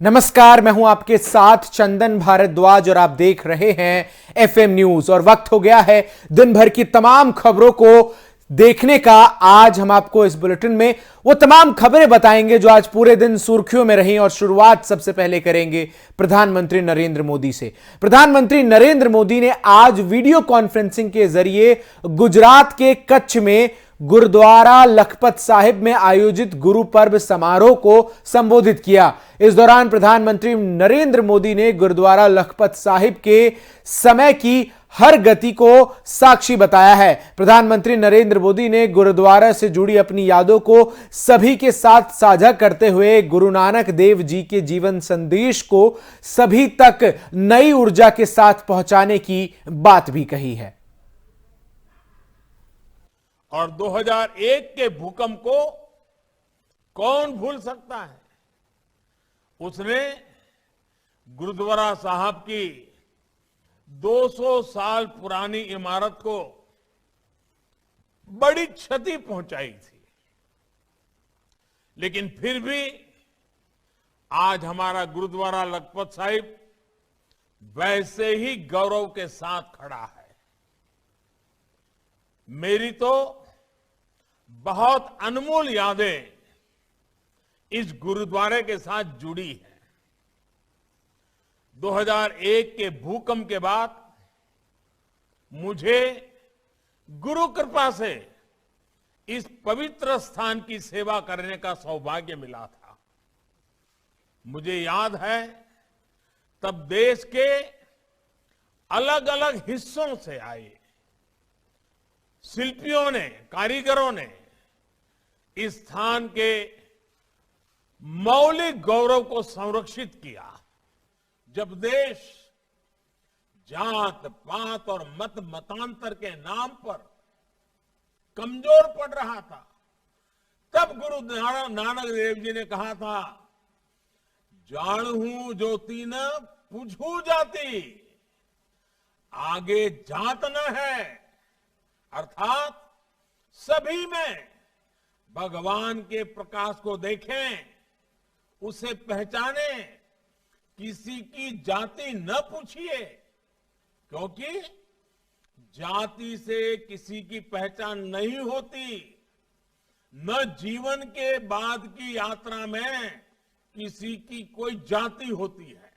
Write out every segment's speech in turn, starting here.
नमस्कार, मैं हूं आपके साथ चंदन भारद्वाज और आप देख रहे हैं एफएम न्यूज। और वक्त हो गया है दिन भर की तमाम खबरों को देखने का। आज हम आपको इस बुलेटिन में वो तमाम खबरें बताएंगे जो आज पूरे दिन सुर्खियों में रही। और शुरुआत सबसे पहले करेंगे प्रधानमंत्री नरेंद्र मोदी से। प्रधानमंत्री नरेंद्र मोदी ने आज वीडियो कॉन्फ्रेंसिंग के जरिए गुजरात के कच्छ में गुरुद्वारा लखपत साहिब में आयोजित गुरु पर्व समारोह को संबोधित किया। इस दौरान प्रधानमंत्री नरेंद्र मोदी ने गुरुद्वारा लखपत साहिब के समय की हर गति को साक्षी बताया है। प्रधानमंत्री नरेंद्र मोदी ने गुरुद्वारा से जुड़ी अपनी यादों को सभी के साथ साझा करते हुए गुरु नानक देव जी के जीवन संदेश को सभी तक नई ऊर्जा के साथ पहुंचाने की बात भी कही है। और 2001 के भूकंप को कौन भूल सकता है। उसने गुरुद्वारा साहब की 200 साल पुरानी इमारत को बड़ी क्षति पहुंचाई थी, लेकिन फिर भी आज हमारा गुरुद्वारा लखपत साहिब वैसे ही गौरव के साथ खड़ा है। मेरी तो बहुत अनमोल यादें इस गुरुद्वारे के साथ जुड़ी हैं। 2001 के भूकंप के बाद मुझे गुरु कृपा से इस पवित्र स्थान की सेवा करने का सौभाग्य मिला था। मुझे याद है तब देश के अलग अलग हिस्सों से आए शिल्पियों ने, कारीगरों ने इस स्थान के मौलिक गौरव को संरक्षित किया। जब देश जात पात और मत मतांतर के नाम पर कमजोर पड़ रहा था, तब गुरु नानक देव जी ने कहा था, जानहू ज्योति न पूछू जाति, आगे जात न है। अर्थात सभी में भगवान के प्रकाश को देखें, उसे पहचानें, किसी की जाति न पूछिए, क्योंकि जाति से किसी की पहचान नहीं होती, न जीवन के बाद की यात्रा में किसी की कोई जाति होती है।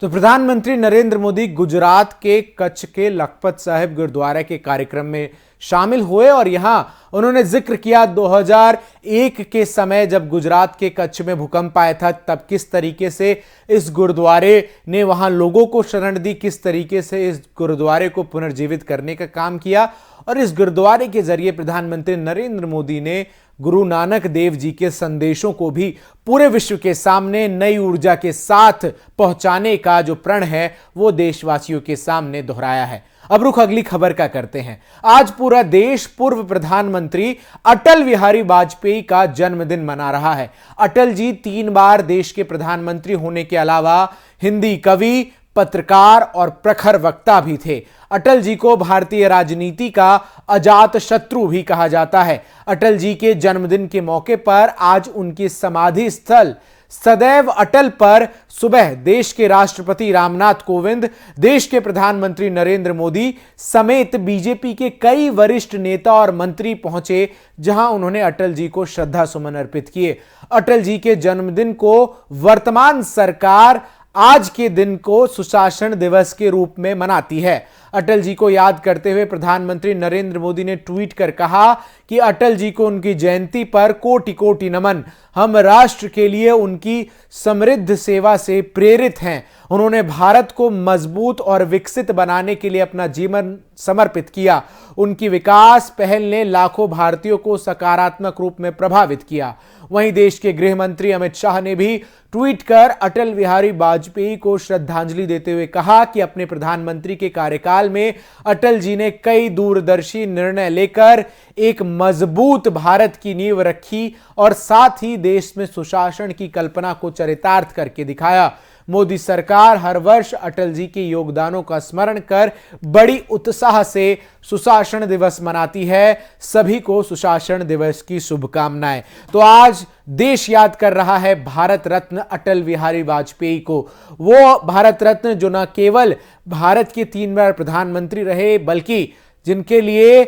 तो प्रधानमंत्री नरेंद्र मोदी गुजरात के कच्छ के लखपत साहिब गुरुद्वारा के कार्यक्रम में शामिल हुए और यहां उन्होंने जिक्र किया 2001 के समय जब गुजरात के कच्छ में भूकंप आया था, तब किस तरीके से इस गुरुद्वारे ने वहां लोगों को शरण दी, किस तरीके से इस गुरुद्वारे को पुनर्जीवित करने का काम किया। और इस गुरुद्वारे के जरिए प्रधानमंत्री नरेंद्र मोदी ने गुरु नानक देव जी के संदेशों को भी पूरे विश्व के सामने नई ऊर्जा के साथ पहुंचाने का जो प्रण है वो देशवासियों के सामने दोहराया है। अब रुख अगली खबर का करते हैं। आज पूरा देश पूर्व प्रधानमंत्री अटल बिहारी वाजपेयी का जन्मदिन मना रहा है। अटल जी 3 बार देश के प्रधानमंत्री होने के अलावा हिंदी कवि, पत्रकार और प्रखर वक्ता भी थे। अटल जी को भारतीय राजनीति का अजात शत्रु भी कहा जाता है। अटल जी के जन्मदिन के मौके पर आज उनकी समाधि स्थल सदैव अटल पर सुबह देश के राष्ट्रपति रामनाथ कोविंद, देश के प्रधानमंत्री नरेंद्र मोदी समेत बीजेपी के कई वरिष्ठ नेता और मंत्री पहुंचे, जहां उन्होंने अटल जी को श्रद्धा सुमन अर्पित किए। अटल जी के जन्मदिन को वर्तमान सरकार आज के दिन को सुशासन दिवस के रूप में मनाती है। अटल जी को याद करते हुए प्रधानमंत्री नरेंद्र मोदी ने ट्वीट कर कहा कि अटल जी को उनकी जयंती पर कोटि कोटि नमन। हम राष्ट्र के लिए उनकी समृद्ध सेवा से प्रेरित हैं। उन्होंने भारत को मजबूत और विकसित बनाने के लिए अपना जीवन समर्पित किया। उनकी विकास पहल ने लाखों भारतीयों को सकारात्मक रूप में प्रभावित किया। वहीं देश के गृह मंत्री अमित शाह ने भी ट्वीट कर अटल बिहारी वाजपेयी को श्रद्धांजलि देते हुए कहा कि अपने प्रधानमंत्री के कार्यकाल में अटल जी ने कई दूरदर्शी निर्णय लेकर एक मजबूत भारत की नींव रखी और साथ ही देश में सुशासन की कल्पना को चरितार्थ करके दिखाया। मोदी सरकार हर वर्ष अटल जी के योगदानों का स्मरण कर बड़ी उत्साह से सुशासन दिवस मनाती है। सभी को सुशासन दिवस की शुभकामनाएं। तो आज देश याद कर रहा है भारत रत्न अटल बिहारी वाजपेयी को, वो भारत रत्न जो न केवल भारत के 3 बार प्रधानमंत्री रहे बल्कि जिनके लिए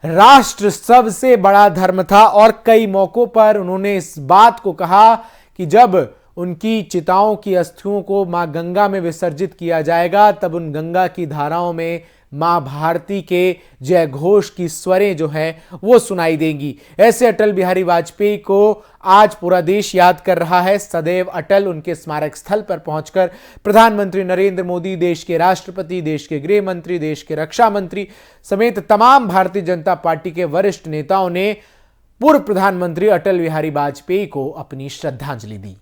राष्ट्र सबसे बड़ा धर्म था और कई मौकों पर उन्होंने इस बात को कहा कि जब उनकी चिताओं की अस्थियों को मां गंगा में विसर्जित किया जाएगा तब उन गंगा की धाराओं में मां भारती के जय घोष की स्वरें जो है वो सुनाई देंगी। ऐसे अटल बिहारी वाजपेयी को आज पूरा देश याद कर रहा है। सदैव अटल उनके स्मारक स्थल पर पहुंचकर प्रधानमंत्री नरेंद्र मोदी, देश के राष्ट्रपति, देश के गृह मंत्री, देश के रक्षा मंत्री समेत तमाम भारतीय जनता पार्टी के वरिष्ठ नेताओं ने पूर्व प्रधानमंत्री अटल बिहारी वाजपेयी को अपनी श्रद्धांजलि दी।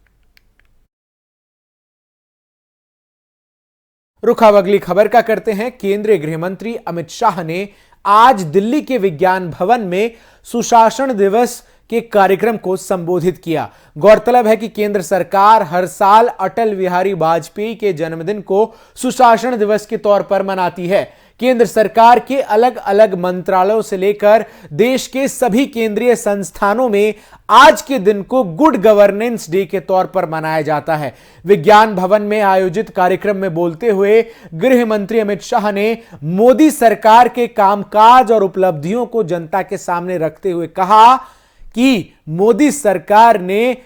रुख अब अगली खबर का करते हैं। केंद्रीय गृह मंत्री अमित शाह ने आज दिल्ली के विज्ञान भवन में सुशासन दिवस के कार्यक्रम को संबोधित किया। गौरतलब है कि केंद्र सरकार हर साल अटल बिहारी वाजपेयी के जन्मदिन को सुशासन दिवस के तौर पर मनाती है। केंद्र सरकार के अलग अलग मंत्रालयों से लेकर देश के सभी केंद्रीय संस्थानों में आज के दिन को गुड गवर्नेंस डे के तौर पर मनाया जाता है। विज्ञान भवन में आयोजित कार्यक्रम में बोलते हुए गृह मंत्री अमित शाह ने मोदी सरकार के कामकाज और उपलब्धियों को जनता के सामने रखते हुए कहा कि मोदी सरकार ने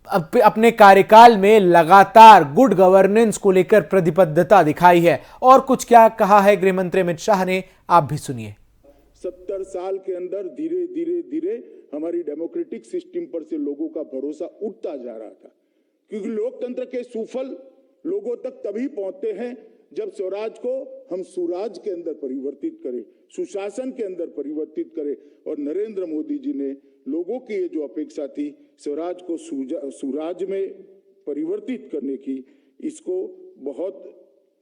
अपने कार्यकाल में लगातार गुड गवर्नेंस को लेकर प्रतिबद्धता दिखाई है। और कुछ क्या कहा है गृह मंत्री अमित शाह ने, आप भी सुनिए। 70 साल के अंदर धीरे धीरे धीरे हमारी डेमोक्रेटिक सिस्टम पर से लोगों का भरोसा उठता जा रहा था, क्योंकि लोकतंत्र के सुफल लोगों तक तभी पहुंचते हैं जब स्वराज को हम सुराज के अंदर परिवर्तित करें, सुशासन के अंदर परिवर्तित करें। और नरेंद्र मोदी जी ने लोगों की ये जो अपेक्षा थी स्वराज को सुराज में परिवर्तित करने की, इसको बहुत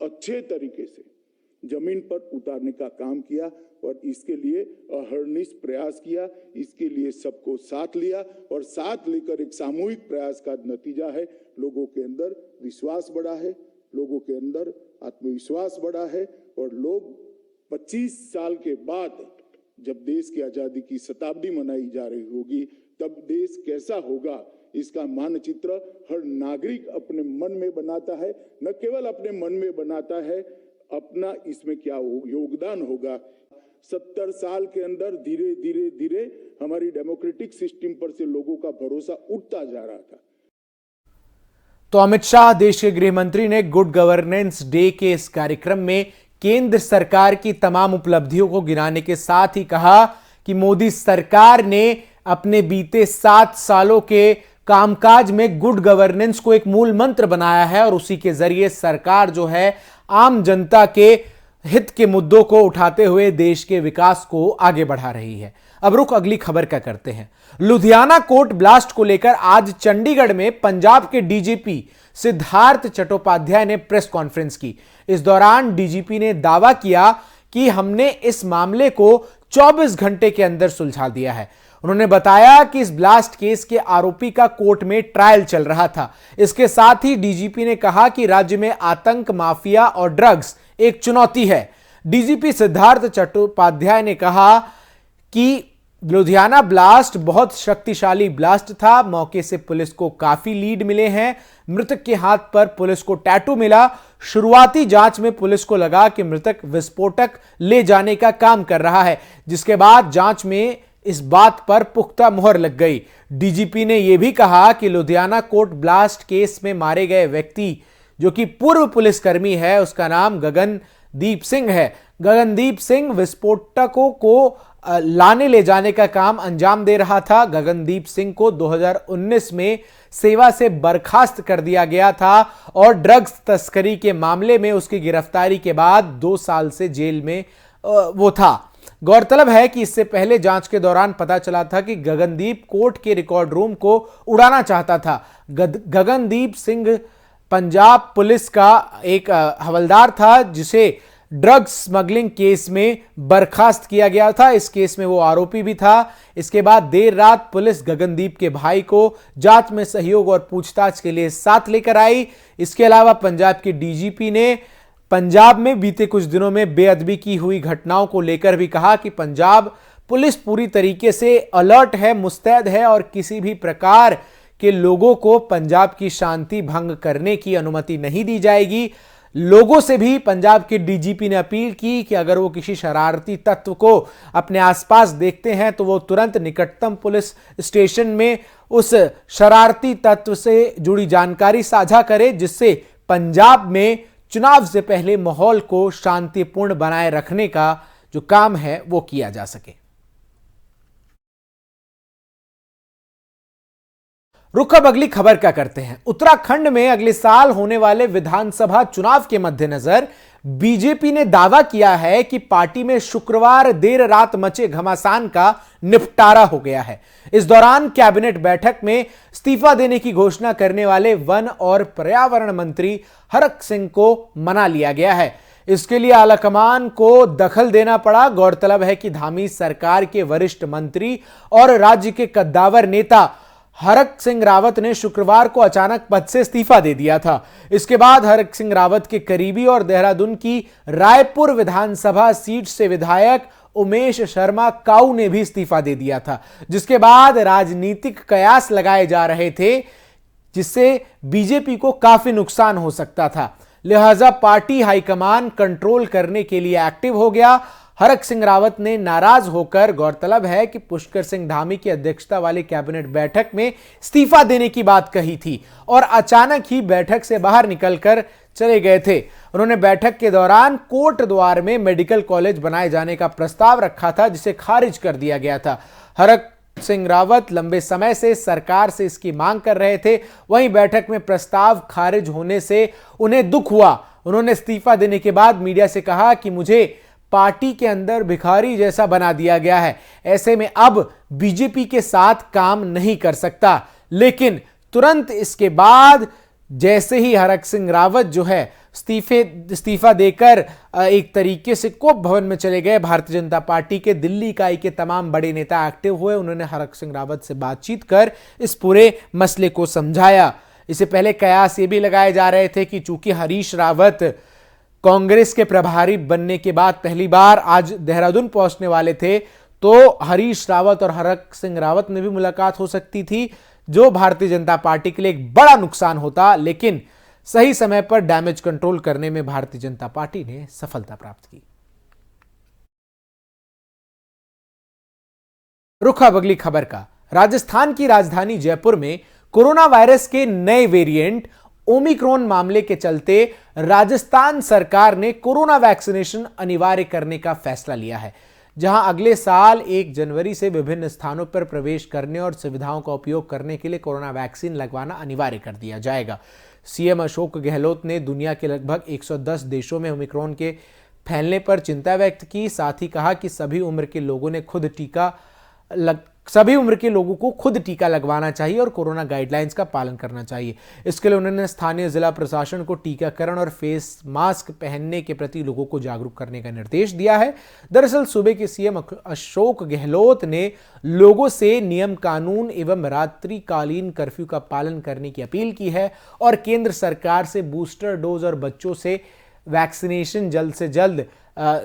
अच्छे तरीके से जमीन पर उतारने का काम किया और इसके लिए अहर्निश प्रयास किया। इसके लिए सबको साथ लिया और साथ लेकर एक सामूहिक प्रयास का नतीजा है लोगों के अंदर विश्वास बढ़ा है, लोगों के अंदर आत्मविश्वास बढ़ा है। और लोग 25 साल के बाद जब देश की आजादी की शताब्दी मनाई जा रही होगी तब देश कैसा होगा इसका मानचित्र हर नागरिक अपने मन में बनाता है। न केवल अपने मन में बनाता है, अपना इसमें क्या योगदान होगा। 70 साल के अंदर धीरे धीरे धीरे हमारी डेमोक्रेटिक सिस्टम पर से लोगों का भरोसा उठता जा रहा था। तो अमित शाह, देश के गृह मंत्री, ने गुड गवर्नेंस डे के इस कार्यक्रम में केंद्र सरकार की तमाम उपलब्धियों को गिनाने के साथ ही कहा कि मोदी सरकार ने अपने बीते 7 सालों के कामकाज में गुड गवर्नेंस को एक मूल मंत्र बनाया है और उसी के जरिए सरकार जो है आम जनता के हित के मुद्दों को उठाते हुए देश के विकास को आगे बढ़ा रही है। अब रुख अगली खबर का करते हैं। लुधियाना कोर्ट ब्लास्ट को लेकर आज चंडीगढ़ में पंजाब के डीजीपी सिद्धार्थ चट्टोपाध्याय ने प्रेस कॉन्फ्रेंस की। इस दौरान डीजीपी ने दावा किया कि हमने इस मामले को 24 घंटे के अंदर सुलझा दिया है। उन्होंने बताया कि इस ब्लास्ट केस के आरोपी का कोर्ट में ट्रायल चल रहा था। इसके साथ ही डीजीपी ने कहा कि राज्य में आतंक, माफिया और ड्रग्स एक चुनौती है। डीजीपी सिद्धार्थ चट्टोपाध्याय ने कहा कि लुधियाना ब्लास्ट बहुत शक्तिशाली ब्लास्ट था। मौके से पुलिस को काफी लीड मिले हैं। मृतक के हाथ पर पुलिस को टैटू मिला। शुरुआती जांच में पुलिस को लगा कि मृतक विस्फोटक ले जाने का काम कर रहा है, जिसके बाद जांच में इस बात पर पुख्ता मुहर लग गई। डीजीपी ने यह भी कहा कि लुधियाना कोर्ट ब्लास्ट केस में मारे गए व्यक्ति जो कि पूर्व पुलिसकर्मी है, उसका नाम गगनदीप सिंह है। गगनदीप सिंह विस्फोटकों को लाने ले जाने का काम अंजाम दे रहा था। गगनदीप सिंह को 2019 में सेवा से बर्खास्त कर दिया गया था और ड्रग्स तस्करी के मामले में उसकी गिरफ्तारी के बाद 2 साल से जेल में वो था। गौरतलब है कि इससे पहले जांच के दौरान पता चला था कि गगनदीप कोर्ट के रिकॉर्ड रूम को उड़ाना चाहता था। गगनदीप सिंह पंजाब पुलिस का एक हवलदार था जिसे ड्रग्स स्मगलिंग केस में बर्खास्त किया गया था। इस केस में वो आरोपी भी था। इसके बाद देर रात पुलिस गगनदीप के भाई को जांच में सहयोग और पूछताछ के लिए साथ लेकर आई। इसके अलावा पंजाब के डीजीपी ने पंजाब में बीते कुछ दिनों में बेअदबी की हुई घटनाओं को लेकर भी कहा कि पंजाब पुलिस पूरी तरीके से अलर्ट है, मुस्तैद है और किसी भी प्रकार के लोगों को पंजाब की शांति भंग करने की अनुमति नहीं दी जाएगी। लोगों से भी पंजाब के डीजीपी ने अपील की कि अगर वो किसी शरारती तत्व को अपने आसपास देखते हैं तो वो तुरंत निकटतम पुलिस स्टेशन में उस शरारती तत्व से जुड़ी जानकारी साझा करे, जिससे पंजाब में चुनाव से पहले माहौल को शांतिपूर्ण बनाए रखने का जो काम है वो किया जा सके। रुख अब अगली खबर का करते हैं। उत्तराखंड में अगले साल होने वाले विधानसभा चुनाव के मद्देनजर बीजेपी ने दावा किया है कि पार्टी में शुक्रवार देर रात मचे घमासान का निपटारा हो गया है। इस दौरान कैबिनेट बैठक में इस्तीफा देने की घोषणा करने वाले वन और पर्यावरण मंत्री हरक सिंह को मना लिया गया है। इसके लिए आलाकमान को दखल देना पड़ा। गौरतलब है कि धामी सरकार के वरिष्ठ मंत्री और राज्य के कद्दावर नेता हरक सिंह रावत ने शुक्रवार को अचानक पद से इस्तीफा दे दिया था। इसके बाद हरक सिंह रावत के करीबी और देहरादून की रायपुर विधानसभा सीट से विधायक उमेश शर्मा काऊ ने भी इस्तीफा दे दिया था, जिसके बाद राजनीतिक कयास लगाए जा रहे थे जिससे बीजेपी को काफी नुकसान हो सकता था। लिहाजा पार्टी हाईकमान कंट्रोल करने के लिए एक्टिव हो गया। हरक सिंह रावत ने नाराज होकर, गौरतलब है कि पुष्कर सिंह धामी की अध्यक्षता वाली कैबिनेट बैठक में इस्तीफा देने की बात कही थी और अचानक ही बैठक से बाहर निकलकर चले गए थे। उन्होंने बैठक के दौरान कोट द्वार में मेडिकल कॉलेज बनाए जाने का प्रस्ताव रखा था, जिसे खारिज कर दिया गया था। हरक सिंह रावत लंबे समय से सरकार से इसकी मांग कर रहे थे। वहीं बैठक में प्रस्ताव खारिज होने से उन्हें दुख हुआ। उन्होंने इस्तीफा देने के बाद मीडिया से कहा कि मुझे पार्टी के अंदर भिखारी जैसा बना दिया गया है, ऐसे में अब बीजेपी के साथ काम नहीं कर सकता। लेकिन तुरंत इसके बाद जैसे ही हरक सिंह रावत जो है इस्तीफा देकर एक तरीके से कोप भवन में चले गए, भारतीय जनता पार्टी के दिल्ली इकाई के तमाम बड़े नेता एक्टिव हुए। उन्होंने हरक सिंह रावत से बातचीत कर इस पूरे मसले को समझाया। इससे पहले कयास ये भी लगाए जा रहे थे कि चूंकि हरीश रावत कांग्रेस के प्रभारी बनने के बाद पहली बार आज देहरादून पहुंचने वाले थे, तो हरीश रावत और हरक सिंह रावत में भी मुलाकात हो सकती थी, जो भारतीय जनता पार्टी के लिए एक बड़ा नुकसान होता। लेकिन सही समय पर डैमेज कंट्रोल करने में भारतीय जनता पार्टी ने सफलता प्राप्त की। रुख अब अगली खबर का। राजस्थान की राजधानी जयपुर में कोरोना वायरस के नए वेरिएंट ओमिक्रॉन मामले के चलते राजस्थान सरकार ने कोरोना वैक्सीनेशन अनिवार्य करने का फैसला लिया है, जहां अगले साल 1 जनवरी से विभिन्न स्थानों पर प्रवेश करने और सुविधाओं का उपयोग करने के लिए कोरोना वैक्सीन लगवाना अनिवार्य कर दिया जाएगा। सीएम अशोक गहलोत ने दुनिया के लगभग 110 देशों में ओमिक्रॉन के फैलने पर चिंता व्यक्त की। साथ ही कहा कि सभी उम्र के लोगों को खुद टीका लगवाना चाहिए और कोरोना गाइडलाइंस का पालन करना चाहिए। इसके लिए उन्होंने स्थानीय जिला प्रशासन को टीकाकरण और फेस मास्क पहनने के प्रति लोगों को जागरूक करने का निर्देश दिया है। दरअसल सूबे के सीएम अशोक गहलोत ने लोगों से नियम कानून एवं रात्रिकालीन कर्फ्यू का पालन करने की अपील की है और केंद्र सरकार से बूस्टर डोज और बच्चों से वैक्सीनेशन जल्द से जल्द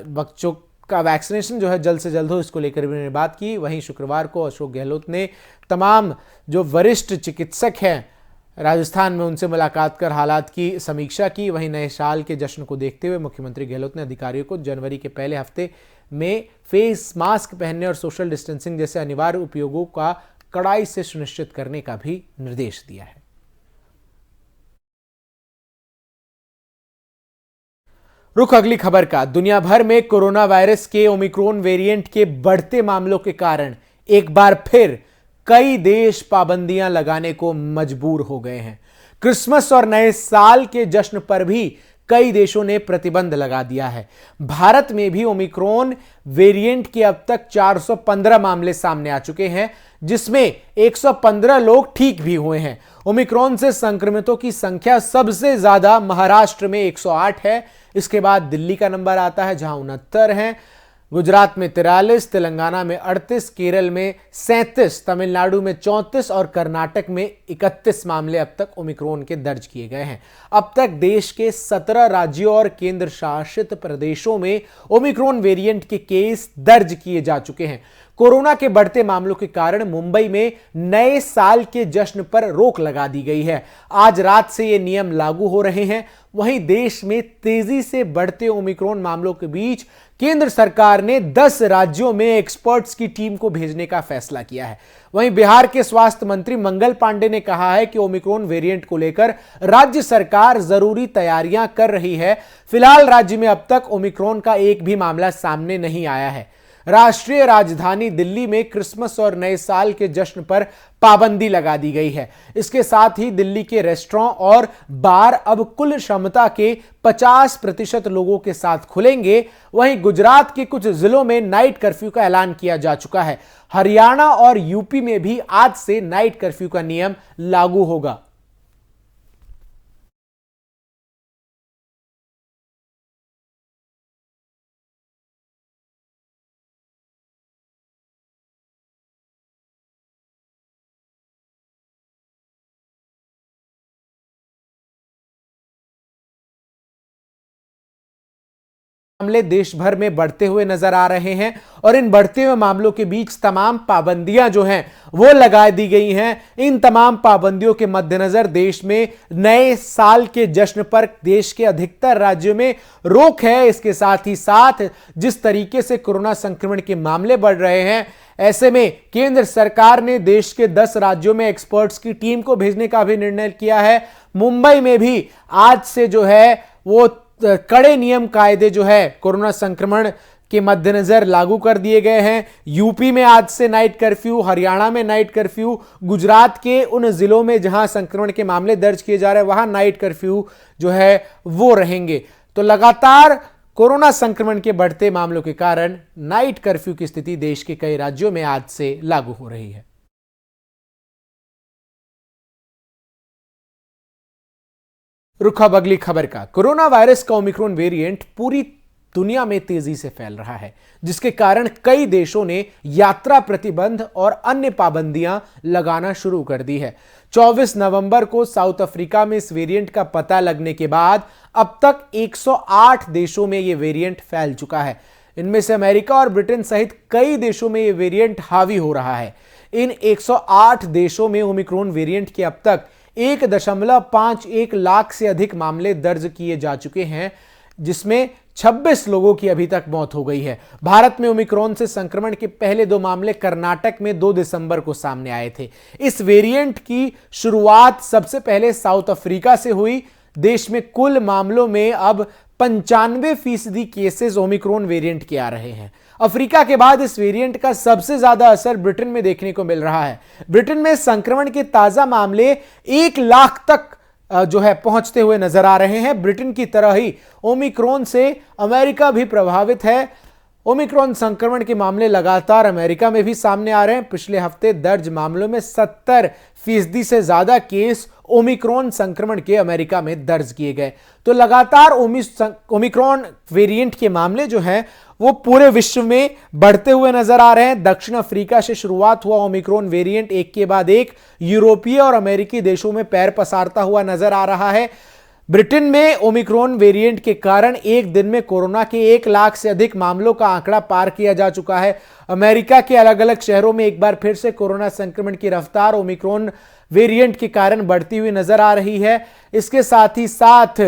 बच्चों का वैक्सीनेशन जो है जल्द से जल्द हो, इसको लेकर भी उन्होंने बात की। वहीं शुक्रवार को अशोक गहलोत ने तमाम जो वरिष्ठ चिकित्सक हैं राजस्थान में उनसे मुलाकात कर हालात की समीक्षा की। वहीं नए साल के जश्न को देखते हुए मुख्यमंत्री गहलोत ने अधिकारियों को जनवरी के पहले हफ्ते में फेस मास्क पहनने और सोशल डिस्टेंसिंग जैसे अनिवार्य उपयोगों का कड़ाई से सुनिश्चित करने का भी निर्देश दिया है। रुख अगली खबर का। दुनिया भर में कोरोना वायरस के ओमिक्रॉन वेरिएंट के बढ़ते मामलों के कारण एक बार फिर कई देश पाबंदियां लगाने को मजबूर हो गए हैं। क्रिसमस और नए साल के जश्न पर भी कई देशों ने प्रतिबंध लगा दिया है। भारत में भी ओमिक्रॉन वेरिएंट के अब तक 415 मामले सामने आ चुके हैं, जिसमें 115 लोग ठीक भी हुए हैं। ओमिक्रॉन से संक्रमितों की संख्या सबसे ज्यादा महाराष्ट्र में 108 है। इसके बाद दिल्ली का नंबर आता है जहां 69 हैं, गुजरात में 43, तेलंगाना में 38, केरल में 37, तमिलनाडु में 34 और कर्नाटक में 31 मामले अब तक ओमिक्रॉन के दर्ज किए गए हैं। अब तक देश के 17 राज्यों और केंद्र शासित प्रदेशों में ओमिक्रॉन वेरिएंट के केस दर्ज किए जा चुके हैं। कोरोना के बढ़ते मामलों के कारण मुंबई में नए साल के जश्न पर रोक लगा दी गई है। आज रात से ये नियम लागू हो रहे हैं। वहीं देश में तेजी से बढ़ते ओमिक्रॉन मामलों के बीच केंद्र सरकार ने 10 राज्यों में एक्सपर्ट्स की टीम को भेजने का फैसला किया है। वहीं बिहार के स्वास्थ्य मंत्री मंगल पांडे ने कहा है कि ओमिक्रॉन वेरिएंट को लेकर राज्य सरकार जरूरी तैयारियां कर रही है। फिलहाल राज्य में अब तक ओमिक्रॉन का एक भी मामला सामने नहीं आया है। राष्ट्रीय राजधानी दिल्ली में क्रिसमस और नए साल के जश्न पर पाबंदी लगा दी गई है। इसके साथ ही दिल्ली के रेस्टोरेंट और बार अब कुल क्षमता के 50% लोगों के साथ खुलेंगे। वहीं गुजरात के कुछ जिलों में नाइट कर्फ्यू का ऐलान किया जा चुका है। हरियाणा और यूपी में भी आज से नाइट कर्फ्यू का नियम लागू होगा। मामले देश भर में बढ़ते हुए नजर आ रहे हैं और इन बढ़ते हुए मामलों के बीच तमाम पाबंदियां जो हैं वो लगा दी गई हैं। इन तमाम पाबंदियों के मद्देनजर देश में नए साल के जश्न पर देश के अधिकतर राज्यों में रोक है। इसके साथ ही साथ जिस तरीके से कोरोना संक्रमण के मामले बढ़ रहे हैं, ऐसे में केंद्र सरकार ने देश के 10 राज्यों में एक्सपर्ट्स की टीम को भेजने का भी निर्णय किया है। मुंबई में भी आज से जो है वो कड़े नियम कायदे जो है कोरोना संक्रमण के मद्देनजर लागू कर दिए गए हैं। यूपी में आज से नाइट कर्फ्यू, हरियाणा में नाइट कर्फ्यू, गुजरात के उन जिलों में जहां संक्रमण के मामले दर्ज किए जा रहे हैं वहां नाइट कर्फ्यू जो है वो रहेंगे। तो लगातार कोरोना संक्रमण के बढ़ते मामलों के कारण नाइट कर्फ्यू की स्थिति देश के कई राज्यों में आज से लागू हो रही है। रुख अब अगली खबर का। कोरोना वायरस का ओमिक्रॉन वेरिएंट पूरी दुनिया में तेजी से फैल रहा है, जिसके कारण कई देशों ने यात्रा प्रतिबंध और अन्य पाबंदियां लगाना शुरू कर दी है। 24 नवंबर को साउथ अफ्रीका में इस वेरिएंट का पता लगने के बाद अब तक 108 देशों में यह वेरिएंट फैल चुका है। इनमें से अमेरिका और ब्रिटेन सहित कई देशों में यह वेरिएंट हावी हो रहा है। इन 108 देशों में ओमिक्रॉन वेरिएंट के अब तक 1.51 लाख से अधिक मामले दर्ज किए जा चुके हैं, जिसमें 26 लोगों की अभी तक मौत हो गई है। भारत में ओमिक्रॉन से संक्रमण के पहले 2 मामले कर्नाटक में 2 दिसंबर को सामने आए थे। इस वेरिएंट की शुरुआत सबसे पहले साउथ अफ्रीका से हुई। देश में कुल मामलों में अब 95% केसेस ओमिक्रॉन वेरिएंट के आ रहे हैं। अफ्रीका के बाद इस वेरिएंट का सबसे ज्यादा असर ब्रिटेन में देखने को मिल रहा है। ब्रिटेन में संक्रमण के ताजा मामले 1 लाख तक जो है पहुंचते हुए नजर आ रहे हैं। ब्रिटेन की तरह ही ओमिक्रॉन से अमेरिका भी प्रभावित है। ओमिक्रॉन संक्रमण के मामले लगातार अमेरिका में भी सामने आ रहे हैं। पिछले हफ्ते दर्ज मामलों में 70% से ज्यादा केस ओमिक्रॉन संक्रमण के अमेरिका में दर्ज किए गए। तो लगातार ओमिक्रॉन वेरिएंट के मामले जो हैं वो पूरे विश्व में बढ़ते हुए नजर आ रहे हैं। दक्षिण अफ्रीका से शुरुआत हुआ ओमिक्रॉन वेरिएंट एक के बाद एक यूरोपीय और अमेरिकी देशों में पैर पसारता हुआ नजर आ रहा है। ब्रिटेन में ओमिक्रॉन वेरिएंट के कारण एक दिन में कोरोना के 1 लाख से अधिक मामलों का आंकड़ा पार किया जा चुका है। अमेरिका के अलग अलग शहरों में एक बार फिर से कोरोना संक्रमण की रफ्तार ओमिक्रॉन वेरिएंट के कारण बढ़ती हुई नजर आ रही है। इसके साथ ही साथ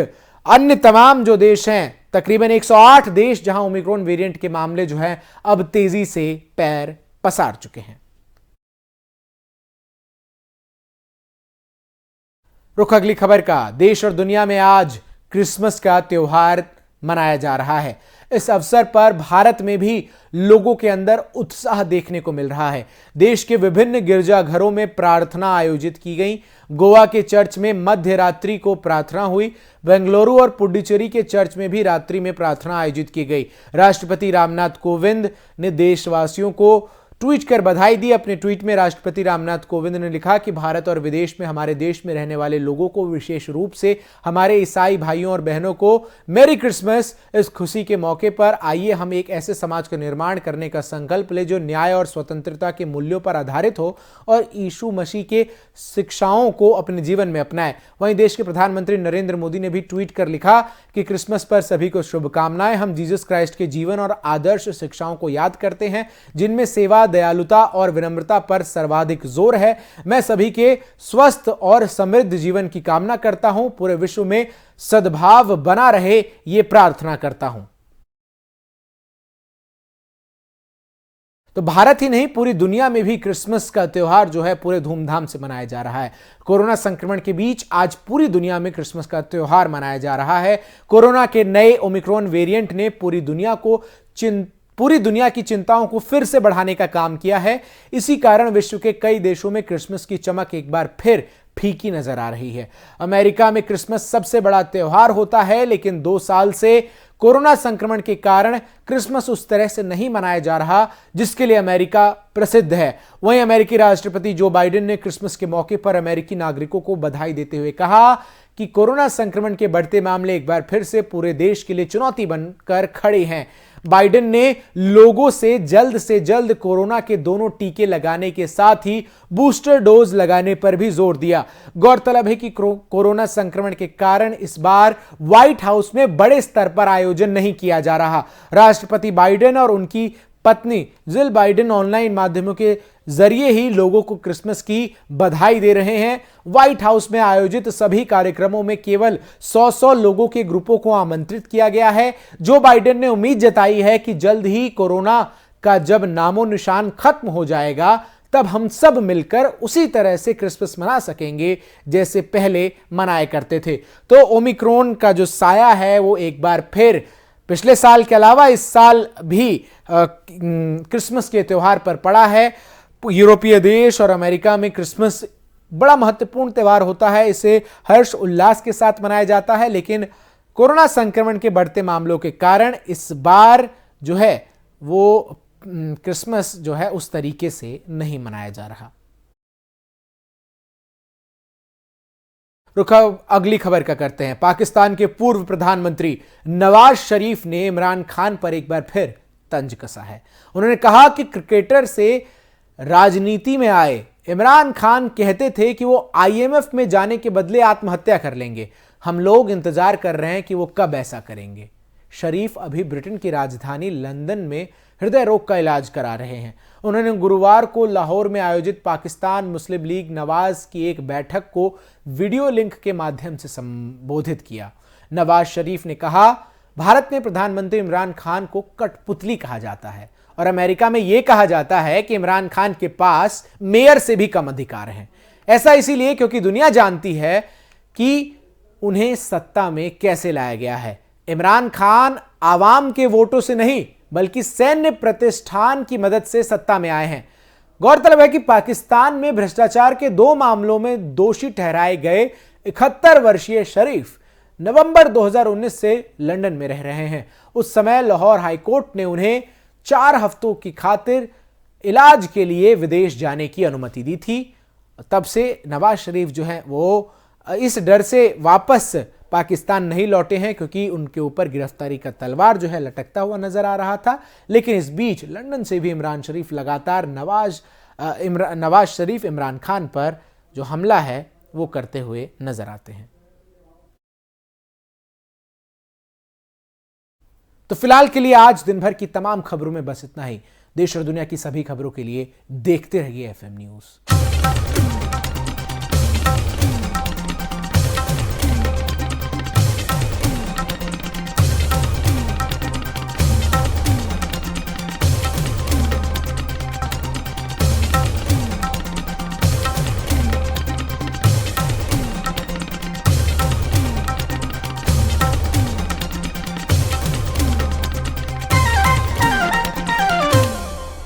अन्य तमाम जो देश हैं, तकरीबन 108 देश जहां ओमिक्रॉन वेरिएंट के मामले जो हैं अब तेजी से पैर पसार चुके हैं। रुख अगली खबर का। देश और दुनिया में आज क्रिसमस का त्योहार मनाया जा रहा है। इस अवसर पर भारत में भी लोगों के अंदर उत्साह देखने को मिल रहा है। देश के विभिन्न गिरजाघरों में प्रार्थना आयोजित की गई। गोवा के चर्च में मध्य रात्रि को प्रार्थना हुई। बेंगलुरु और पुडुचेरी के चर्च में भी रात्रि में प्रार्थना आयोजित की गई। राष्ट्रपति रामनाथ कोविंद ने देशवासियों को ट्वीट कर बधाई दी। अपने ट्वीट में राष्ट्रपति रामनाथ कोविंद ने लिखा कि भारत और विदेश में हमारे देश में रहने वाले लोगों को, विशेष रूप से हमारे ईसाई भाइयों और बहनों को मैरी क्रिसमस। इस खुशी के मौके पर आइए हम एक ऐसे समाज का निर्माण करने का संकल्प ले जो न्याय और स्वतंत्रता के मूल्यों पर आधारित हो और यीशु मसीह के शिक्षाओं को अपने जीवन में अपनाए। वहीं देश के प्रधानमंत्री नरेंद्र मोदी ने भी ट्वीट कर लिखा कि क्रिसमस पर सभी को शुभकामनाएं। हम जीसस क्राइस्ट के जीवन और आदर्श शिक्षाओं को याद करते हैं, जिनमें सेवा, दयालुता और विनम्रता पर सर्वाधिक जोर है। मैं सभी के स्वस्थ और समृद्ध जीवन की कामना करता हूं। पूरे विश्व में सद्भाव बना रहे, ये प्रार्थना करता हूं। तो भारत ही नहीं, पूरी दुनिया में भी क्रिसमस का त्यौहार जो है पूरे धूमधाम से मनाया जा रहा है। कोरोना संक्रमण के बीच आज पूरी दुनिया में क्रिसमस का त्यौहार मनाया जा रहा है। कोरोना के नए ओमिक्रॉन वेरिएंट ने पूरी दुनिया की चिंताओं को फिर से बढ़ाने का काम किया है। इसी कारण विश्व के कई देशों में क्रिसमस की चमक एक बार फिर फीकी नजर आ रही है। अमेरिका में क्रिसमस सबसे बड़ा त्यौहार होता है, लेकिन 2 साल से कोरोना संक्रमण के कारण क्रिसमस उस तरह से नहीं मनाया जा रहा जिसके लिए अमेरिका प्रसिद्ध है। वहीं अमेरिकी राष्ट्रपति जो बाइडेन ने क्रिसमस के मौके पर अमेरिकी नागरिकों को बधाई देते हुए कहा कि कोरोना संक्रमण के बढ़ते मामले एक बार फिर से पूरे देश के लिए चुनौती बनकर खड़े हैं। बाइडेन ने लोगों से जल्द कोरोना के दोनों टीके लगाने के साथ ही बूस्टर डोज लगाने पर भी जोर दिया। गौरतलब है कि कोरोना संक्रमण के कारण इस बार व्हाइट हाउस में बड़े स्तर पर आयोजन नहीं किया जा रहा। राष्ट्रपति बाइडेन और उनकी पत्नी जिल बाइडेन ऑनलाइन माध्यमों के जरिए ही लोगों को क्रिसमस की बधाई दे रहे हैं। व्हाइट हाउस में आयोजित सभी कार्यक्रमों में केवल 100 लोगों के ग्रुपों को आमंत्रित किया गया है। जो बाइडेन ने उम्मीद जताई है कि जल्द ही कोरोना का जब नामो निशान खत्म हो जाएगा, तब हम सब मिलकर उसी तरह से क्रिसमस मना सकेंगे जैसे पहले मनाया करते थे। तो ओमिक्रॉन का जो साया है वो एक बार फिर पिछले साल के अलावा इस साल भी क्रिसमस के त्यौहार पर पड़ा है। यूरोपीय देश और अमेरिका में क्रिसमस बड़ा महत्वपूर्ण त्यौहार होता है। इसे हर्ष उल्लास के साथ मनाया जाता है, लेकिन कोरोना संक्रमण के बढ़ते मामलों के कारण इस बार जो है वो क्रिसमस जो है उस तरीके से नहीं मनाया जा रहा। रुखा अगली खबर का करते हैं। पाकिस्तान के पूर्व प्रधानमंत्री नवाज शरीफ ने इमरान खान पर एक बार फिर तंज कसा है। उन्होंने कहा कि क्रिकेटर से राजनीति में आए इमरान खान कहते थे कि वो IMF में जाने के बदले आत्महत्या कर लेंगे। हम लोग इंतजार कर रहे हैं कि वो कब ऐसा करेंगे। शरीफ अभी ब्रिटेन की राजधानी लंदन में हृदय रोग का इलाज करा रहे हैं। उन्होंने गुरुवार को लाहौर में आयोजित पाकिस्तान मुस्लिम लीग नवाज की एक बैठक को वीडियो लिंक के माध्यम से संबोधित किया। नवाज शरीफ ने कहा, भारत में प्रधानमंत्री इमरान खान को कठपुतली कहा जाता है और अमेरिका में यह कहा जाता है कि इमरान खान के पास मेयर से भी कम अधिकार हैं। ऐसा इसीलिए क्योंकि दुनिया जानती है कि उन्हें सत्ता में कैसे लाया गया है। इमरान खान आवाम के वोटों से नहीं बल्कि सैन्य प्रतिष्ठान की मदद से सत्ता में आए हैं। गौरतलब है कि पाकिस्तान में भ्रष्टाचार के 2 मामलों में दोषी ठहराए गए 71 वर्षीय शरीफ नवंबर 2019 से लंदन में रह रहे हैं। उस समय लाहौर हाईकोर्ट ने उन्हें 4 हफ्तों की खातिर इलाज के लिए विदेश जाने की अनुमति दी थी। तब से नवाज शरीफ जो है वो इस डर से वापस पाकिस्तान नहीं लौटे हैं क्योंकि उनके ऊपर गिरफ्तारी का तलवार जो है लटकता हुआ नजर आ रहा था। लेकिन इस बीच लंदन से भी इमरान शरीफ लगातार नवाज शरीफ इमरान खान पर जो हमला है वो करते हुए नजर आते हैं। तो फिलहाल के लिए आज दिन भर की तमाम खबरों में बस इतना ही। देश और दुनिया की सभी खबरों के लिए देखते रहिए FM न्यूज।